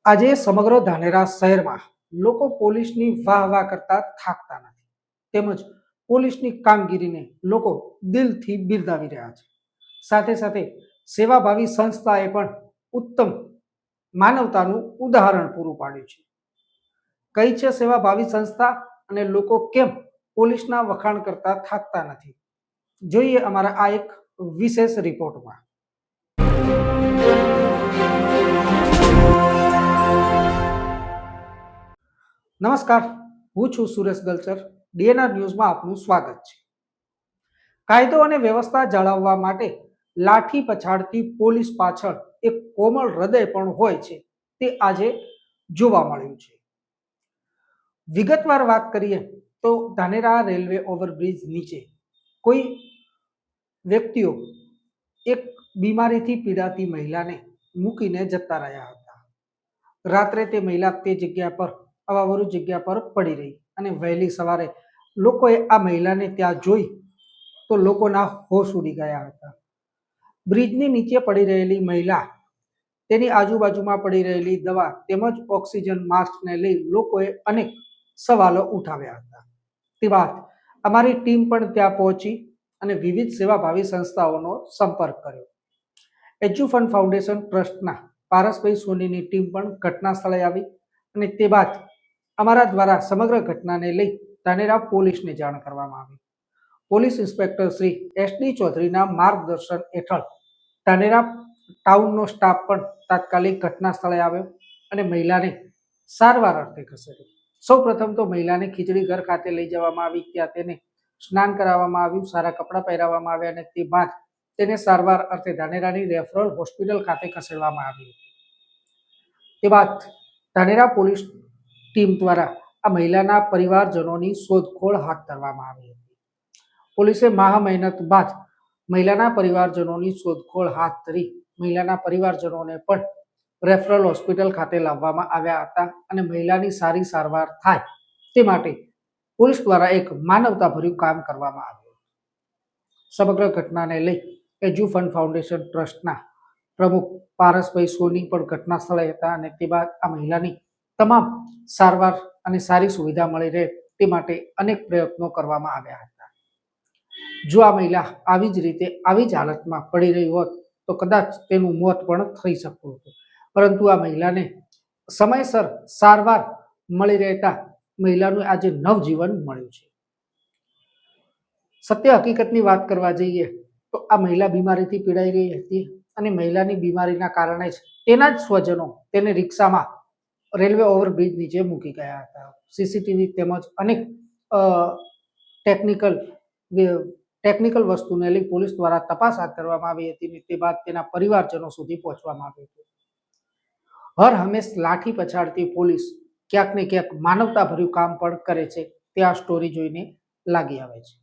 આજે સમગ્ર ધાનેરા શહેરમાં લોકો પોલીસની વાહ વાહ કરતા થાકતા નથી, તેમજ પોલીસની કામગીરીને લોકો દિલથી બિરદાવી રહ્યા છે. સાથે સાથે સેવાભાવી સંસ્થાએ પણ ઉત્તમ માનવતાનું ઉદાહરણ પૂરું પાડ્યું છે. કઈ છે સેવાભાવી સંસ્થા અને લોકો કેમ પોલીસના વખાણ કરતા થાકતા નથી, જોઈએ અમારા આ એક વિશેષ રિપોર્ટમાં. નમસ્કાર, હું છું સુરેશ ગલચર. ડીએનઆર ન્યૂઝમાં આપનું સ્વાગત છે. કાયદો અને વ્યવસ્થા જાળવવા માટે લાઠી પછાડતી પોલીસ પાછળ એક કોમળ હૃદય પણ હોય છે, તે આજે જોવા મળ્યું છે. વિગતવાર વાત કરીએ તો ધાનેરા રેલવે ઓવરબ્રિજ નીચે કોઈ વ્યક્તિઓ એક બીમારીથી પીડાતી મહિલાને મૂકીને જતા રહ્યા હતા. રાત્રે તે મહિલા તે જગ્યા પર અવાવરૂ જગ્યા પર પડી રહી અને વહેલી સવારે લોકોએ આ મહિલાને ત્યાં જોઈ તો લોકોના હોશ ઉડી ગયા હતા. બ્રિજની નીચે પડી રહેલી મહિલા, તેની આજુબાજુમાં પડી રહેલી દવા તેમજ ઓક્સિજન માસ્કને લઈ લોકોએ અનેક સવાલો ઉઠાવ્યા હતા. તે બાદ અમારી ટીમ પણ ત્યાં પહોંચી અને વિવિધ સેવાભાવી સંસ્થાઓનો સંપર્ક કર્યો. એજ્યુફંડ ફાઉન્ડેશન ટ્રસ્ટના પારસભાઈ સોનીની ટીમ પણ ઘટના સ્થળે આવી અને તે બાદ અમારા દ્વારા સમગ્ર ઘટનાને લઈ ધાનેરા પોલીસને જાણ કરવામાં આવી. પોલીસ ઇન્સ્પેક્ટર શ્રી એસડી ચૌધરીના માર્ગદર્શન હેઠળ ધાનેરા ટાઉનનો સ્ટાફ પણ તાત્કાલિક ઘટના સ્થળે આવ્યો અને મહિલાને સારવાર અર્થે ખસેડી. સૌ પ્રથમ તો મહિલાને ખીચડી ઘર ખાતે લઈ જવામાં આવી, ત્યાં તેને સ્નાન કરાવવામાં આવ્યું, સારા કપડાં પહેરાવવામાં આવ્યા અને તે બાદ તેને સારવાર અર્થે ધાનેરાની રેફરલ હોસ્પિટલ ખાતે ખસેડવામાં આવી. તે બાદ ધાનેરા પોલીસ ટીમ દ્વારા આ મહિલાના પરિવારજનોની શોધખોળ હાથ ધરવામાં આવી હતી. પોલીસે મહા મહેનત બાદ મહિલાના પરિવારજનોની શોધખોળ હાથ ધરી મહિલાના પરિવારજનોને પણ રેફરલ હોસ્પિટલ ખાતે લાવવામાં આવ્યા હતા અને મહિલાની સારી સારવાર થાય તે માટે પોલીસ દ્વારા એક માનવતાભર્યું કામ કરવામાં આવ્યું. સમગ્ર ઘટનાને લઈ એજ્યુફંડ ફાઉન્ડેશન ટ્રસ્ટના પ્રમુખ પારસભાઈ સોની પણ ઘટના સ્થળે હતા અને તે બાદ આ મહિલાની તમામ સારવાર અને સારી સુવિધા મળી રહે તે માટે અનેક પ્રયત્નો કરવામાં આવ્યા હતા. જો આ મહિલા આવી જ રીતે આવી જ હાલતમાં પડી રહી હોત તો કદાચ તેનું મોત પણ થઈ શકતું હતું, પરંતુ આ મહિલાને સમયસર સારવાર મળી રહેતા મહિલાનું આજે નવજીવન મળ્યું છે. સત્ય હકીકતની વાત કરવા જઈએ તો આ મહિલા બીમારીથી પીડાઈ રહી હતી અને મહિલાની બીમારીના કારણે જ તેના જ સ્વજનો તેને રિક્ષામાં રેલવે ઓવરબ્રિજ નીચે મૂકી ગયા હતા. સીસીટીવી તેમજ અનેક ટેકનિકલ વસ્તુને લઈ પોલીસ દ્વારા તપાસ હાથ ધરવામાં આવી હતી અને તે બાદ તેના પરિવારજનો સુધી પહોંચવામાં આવ્યું હતું. હર હંમેશ લાઠી પછાડતી પોલીસ ક્યાંક ને ક્યાંક માનવતાભર્યું કામ પણ કરે છે, તે આ સ્ટોરી જોઈને લાગી આવે છે.